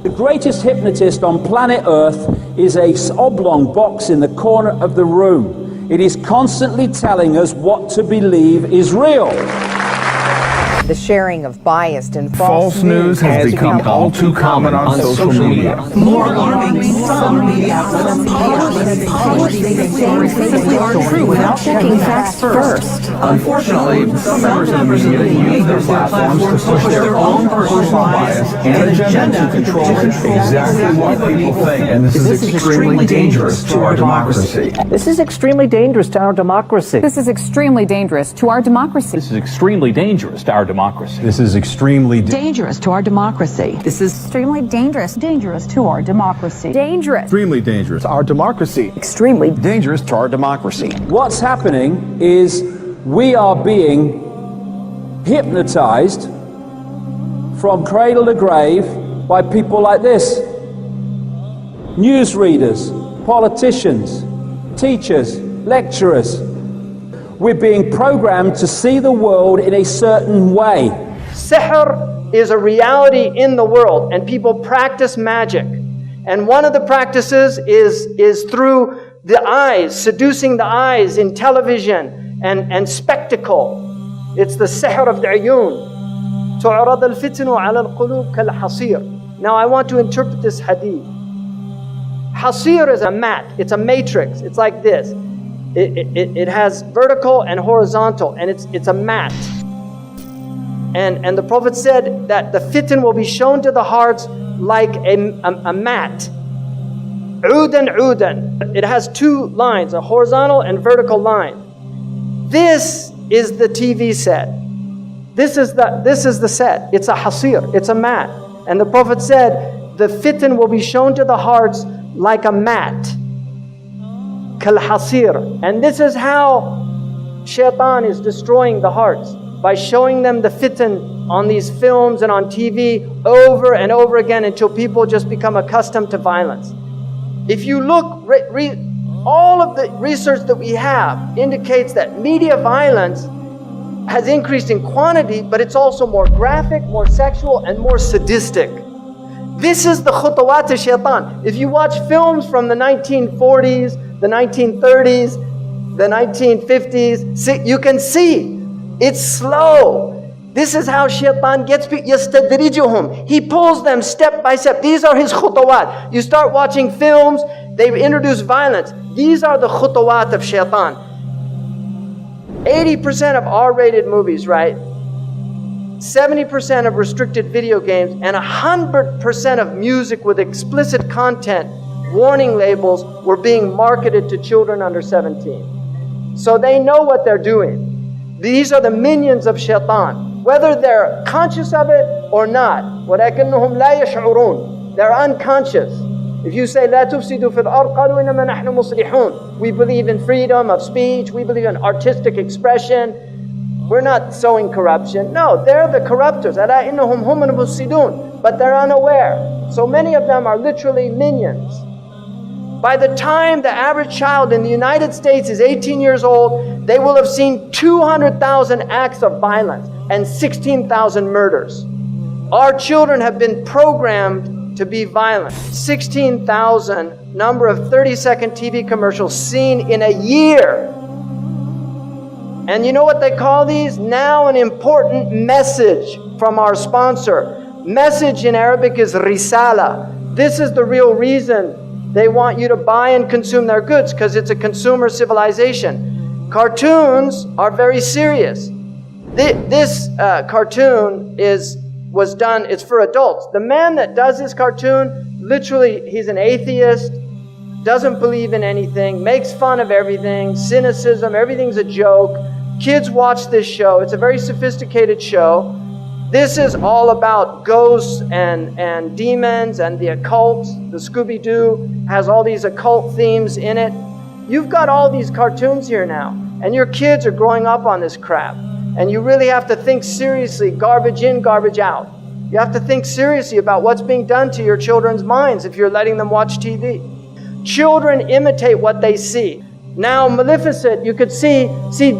The greatest hypnotist on planet Earth is a oblong box in the corner of the room. It is constantly telling us what to believe is real. The sharing of biased and false news has become all too common on social media. More alarming, some media outlets publish things they are true without checking facts first. Unfortunately, some members of the media use their platforms to push their own personal bias and agenda to control exactly what people think. And this is extremely dangerous to our democracy. This is extremely dangerous to our democracy. This is extremely dangerous to our democracy. This is extremely dangerous to our democracy. This is extremely dangerous to our democracy. This is extremely dangerous to our democracy. Dangerous. Extremely dangerous to our democracy. Extremely dangerous to our democracy. What's happening is we are being hypnotized from cradle to grave by people like this. Newsreaders, politicians, teachers, lecturers. We're being programmed to see the world in a certain way. Sihr is a reality in the world, and people practice magic. And one of the practices is through the eyes, seducing the eyes in television and spectacle. It's the sihr of the ayun. تُعْرَضَ الْفِتْنُ عَلَى الْقُلُوبِ كَالْحَصِيرِ. Now I want to interpret this hadith. Hasir is a mat, it's a matrix, it's like this. It has vertical and horizontal, and it's a mat. And the Prophet said that the fitan will be shown to the hearts like a mat. Udan udan. It has two lines, a horizontal and vertical line. This is the TV set. This is the set. It's a hasir, it's a mat. And the Prophet said the fitan will be shown to the hearts like a mat. Kal-hasir. And this is how shaitan is destroying the hearts, by showing them the fitan on these films and on TV over and over again until people just become accustomed to violence. If you look, all of the research that we have indicates that media violence has increased in quantity, but it's also more graphic, more sexual, and more sadistic. This is the khutawat of shaitan. If you watch films from the 1940s, the 1930s, the 1950s, you can see it's slow. This is how shaitan gets people. يَسْتَدْرِجُهُمْ. He pulls them step by step. These are his khutawat. You start watching films, they introduce violence. These are the khutawat of shaitan. 80% of R-rated movies, right? 70% of restricted video games, and 100% of music with explicit content, warning labels, were being marketed to children under 17. So they know what they're doing. These are the minions of shaitan, whether they're conscious of it or not. وَلَكِنَّهُمْ لَا يَشْعُرُونَ. They're unconscious. If you say, لَا تُفْسِدُوا فِي الْأَرْضِ قَالُوا إِنَّمَا نَحْنُ مُصْلِحُونَ. We believe in freedom of speech, we believe in artistic expression. We're not sowing corruption. No, they're the corruptors. أَلَا إِنَّهُمْ هُمُ الْمُفْسِدُونَ. But they're unaware. So many of them are literally minions. By the time the average child in the United States is 18 years old, they will have seen 200,000 acts of violence and 16,000 murders. Our children have been programmed to be violent. 16,000 number of 30-second TV commercials seen in a year. And you know what they call these? Now an important message from our sponsor. Message in Arabic is risala. This is the real reason they want you to buy and consume their goods, because it's a consumer civilization. Cartoons are very serious. This cartoon was done, it's for adults. The man that does this cartoon, literally, he's an atheist, doesn't believe in anything, makes fun of everything, cynicism, everything's a joke. Kids watch this show. It's a very sophisticated show. This is all about ghosts and demons and the occult. The Scooby-Doo has all these occult themes in it. You've got all these cartoons here now, and your kids are growing up on this crap. And you really have to think seriously, garbage in, garbage out. You have to think seriously about what's being done to your children's minds if you're letting them watch TV. Children imitate what they see. Now, Maleficent, you could see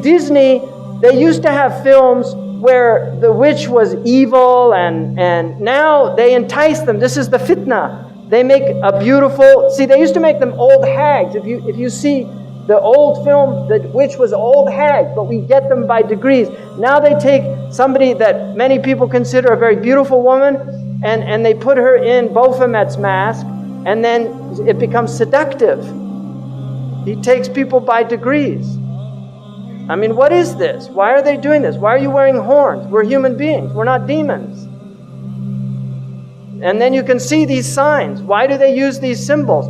Disney, they used to have films where the witch was evil, and now they entice them. This is the fitna. They make a beautiful, see, they used to make them old hags. If you see the old film, the witch was old hag, but we get them by degrees. Now they take somebody that many people consider a very beautiful woman, and they put her in Baphomet's mask, and then it becomes seductive. He takes people by degrees. I mean, what is this? Why are they doing this? Why are you wearing horns? We're human beings. We're not demons. And then you can see these signs. Why do they use these symbols?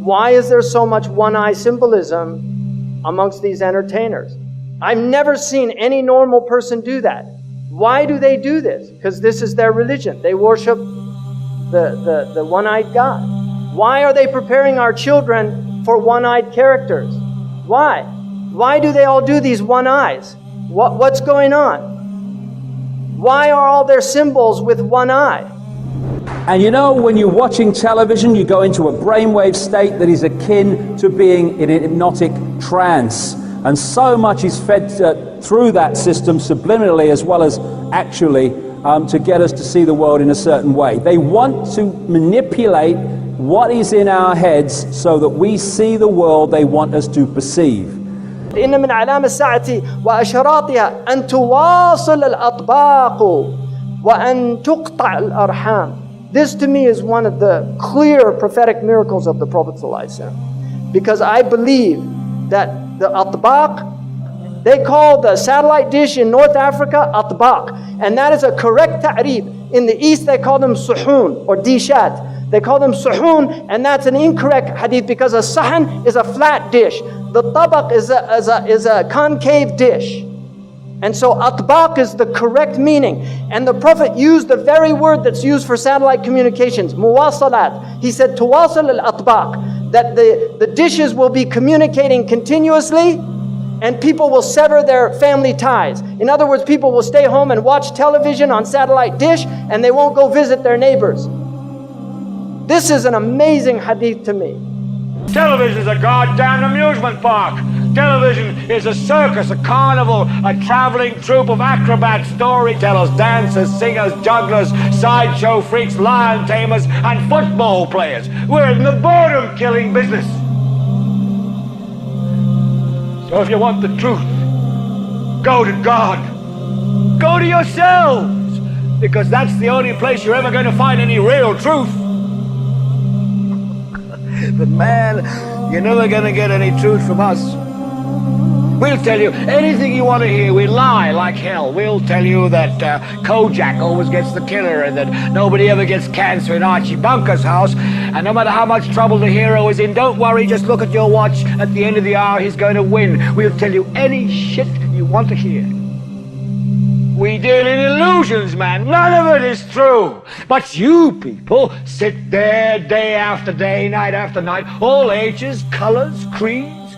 Why is there so much one-eye symbolism amongst these entertainers? I've never seen any normal person do that. Why do they do this? Because this is their religion. They worship the one-eyed God. Why are they preparing our children for one-eyed characters? Why? Why do they all do these one eyes? What's going on? Why are all their symbols with one eye? And you know, when you're watching television, you go into a brainwave state that is akin to being in a hypnotic trance. And so much is fed through that system subliminally as well as actually to get us to see the world in a certain way. They want to manipulate what is in our heads so that we see the world they want us to perceive. إن من علامة الساعة وأشراطها أن تواصل الأطباق وأن تقطع الأرحام. This to me is one of the clear prophetic miracles of the Prophet ﷺ. Because I believe that the atbaq, they call the satellite dish in North Africa atbaq. And that is a correct ta'rif. In the East they call them suhoon or dishat. They call them suhoon, and that's an incorrect hadith because a sahan is a flat dish. The tabaq is a concave dish. And so atbaq is the correct meaning. And the Prophet used the very word that's used for satellite communications, muwasalat. He said tuwasal al-atbaq, that the dishes will be communicating continuously and people will sever their family ties. In other words, people will stay home and watch television on satellite dish and they won't go visit their neighbors. This is an amazing hadith to me. Television is a goddamn amusement park. Television is a circus, a carnival, a traveling troupe of acrobats, storytellers, dancers, singers, jugglers, sideshow freaks, lion tamers, and football players. We're in the boredom-killing business. So if you want the truth, go to God. Go to yourselves, because that's the only place you're ever going to find any real truth. But man, you're never going to get any truth from us. We'll tell you anything you want to hear. We lie like hell. We'll tell you that Kojak always gets the killer and that nobody ever gets cancer in Archie Bunker's house. And no matter how much trouble the hero is in, don't worry, just look at your watch. At the end of the hour, he's going to win. We'll tell you any shit you want to hear. We deal in illusions, man. None of it is true. But you people sit there day after day, night after night, all ages, colors, creeds.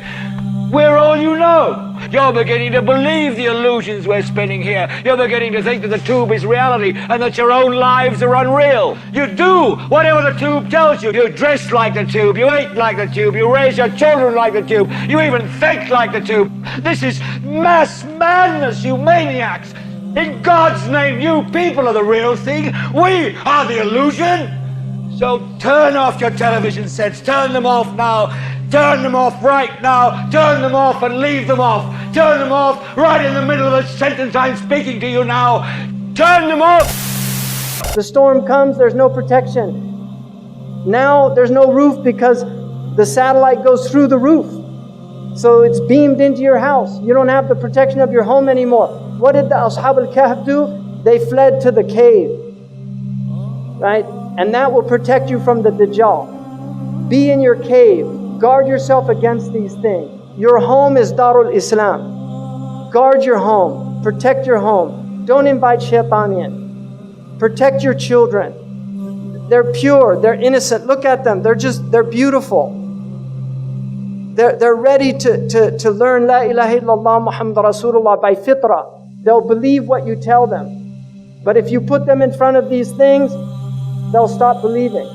We're all you know. You're beginning to believe the illusions we're spinning here. You're beginning to think that the tube is reality and that your own lives are unreal. You do whatever the tube tells you. You dress like the tube. You eat like the tube. You raise your children like the tube. You even think like the tube. This is mass madness, you maniacs. In God's name, you people are the real thing. We are the illusion. So turn off your television sets. Turn them off now. Turn them off right now. Turn them off and leave them off. Turn them off right in the middle of the sentence I'm speaking to you now. Turn them off. The storm comes, there's no protection. Now there's no roof because the satellite goes through the roof. So it's beamed into your house. You don't have the protection of your home anymore. What did the Ashab al-Kahf do? They fled to the cave. Right? And that will protect you from the Dajjal. Be in your cave. Guard yourself against these things. Your home is Darul Islam. Guard your home. Protect your home. Don't invite shaitan in. Protect your children. They're pure. They're innocent. Look at them. They're beautiful. They're ready to learn La ilaha illallah Muhammad Rasulullah by fitrah. They'll believe what you tell them. But if you put them in front of these things, they'll stop believing.